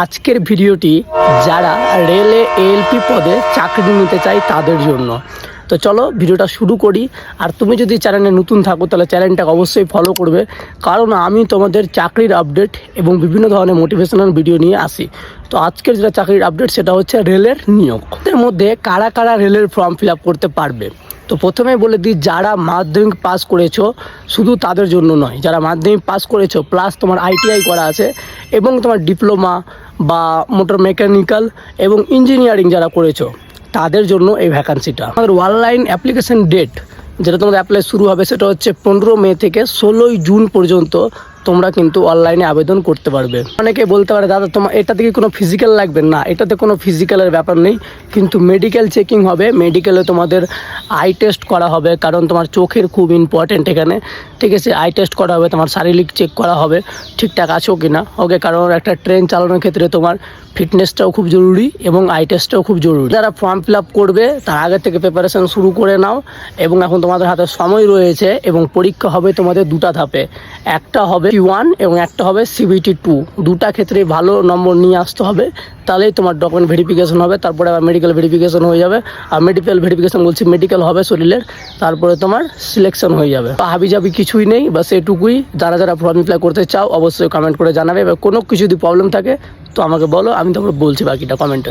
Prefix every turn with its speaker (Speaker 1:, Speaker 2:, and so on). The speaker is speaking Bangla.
Speaker 1: আজকের ভিডিওটি যারা রেলে এএলপি পদে চাকরি নিতে চায় তাদের জন্য। তো চলো ভিডিওটা শুরু করি। আর তুমি যদি চ্যানেলে নতুন থাকো তাহলে চ্যানেলটাকে অবশ্যই ফলো করবে, কারণ আমি তোমাদের চাকরির আপডেট এবং বিভিন্ন ধরনের মোটিভেশনাল ভিডিও নিয়ে আসি। তো আজকের যেটা চাকরির আপডেট সেটা হচ্ছে রেলের নিয়োগ। এর মধ্যে কারা কারা রেলের ফর্ম ফিল আপ করতে পারবে। তো প্রথমে বলে দিই, যারা মাধ্যমিক পাস করেছো শুধু তাদের জন্য নয়, যারা মাধ্যমিক পাস করেছো প্লাস তোমার আইটিআই করা আছে এবং তোমার ডিপ্লোমা বা মোটর মেকানিক্যাল এবং ইঞ্জিনিয়ারিং যারা করেছো তাদের জন্য এই ভ্যাকান্সিটা। আমাদের অনলাইন অ্যাপ্লিকেশন ডেট যেটা তোমাদের অ্যাপ্লাই শুরু হবে সেটা হচ্ছে 15 মে থেকে 16 জুন পর্যন্ত তোমরা কিন্তু অনলাইনে আবেদন করতে পারবে। অনেকে বলতে পারে দাদা তোমার এটাতে কি কোনো ফিজিক্যাল লাগবে না, এটাতে কোনো ফিজিক্যালের ব্যাপার নেই, কিন্তু মেডিকেল চেকিং হবে। মেডিকেলে তোমাদের আই টেস্ট করা হবে, কারণ তোমার চোখের খুব ইম্পর্টেন্ট এখানে, ঠিক আছে। আই টেস্ট করা হবে, তোমার শারীরিক চেক করা হবে ঠিকঠাক আছো কি না, ওকে। কারণ একটা ট্রেন চালানোর ক্ষেত্রে তোমার ফিটনেসটাও খুব জরুরি এবং আই টেস্টটাও খুব জরুরি। যারা ফর্ম ফিল আপ করবে তার আগে থেকে প্রিপারেশান শুরু করে নাও, এবং এখন তোমাদের হাতে সময় রয়েছে। এবং পরীক্ষা হবে তোমাদের দুটা ধাপে, একটা হবে CBT 1 এবং একটা হবে CBT 2। দুটা ক্ষেত্রে ভালো নম্বর নিয়ে আসতে হবে, তাহলেই তোমার ডকুমেন্ট ভেরিফিকেশন হবে, তারপরে আবার মেডিকেল ভেরিফিকেশন হয়ে যাবে। আর মেডিকেল ভেরিফিকেশন বলছি মেডিকেল হবে শরীরের, তারপরে তোমার সিলেকশন হয়ে যাবে। হাবিজাবি কিছুই নেই, বাস এটুকুই। যারা যারা ফর্ম অ্যাপ্লাই করতে চাও অবশ্যই কমেন্ট করে জানাবে। এবার কোনো কিছু যদি প্রবলেম থাকে তো আমাকে বলো, আমি তারপরে বলছি বাকিটা কমেন্টে।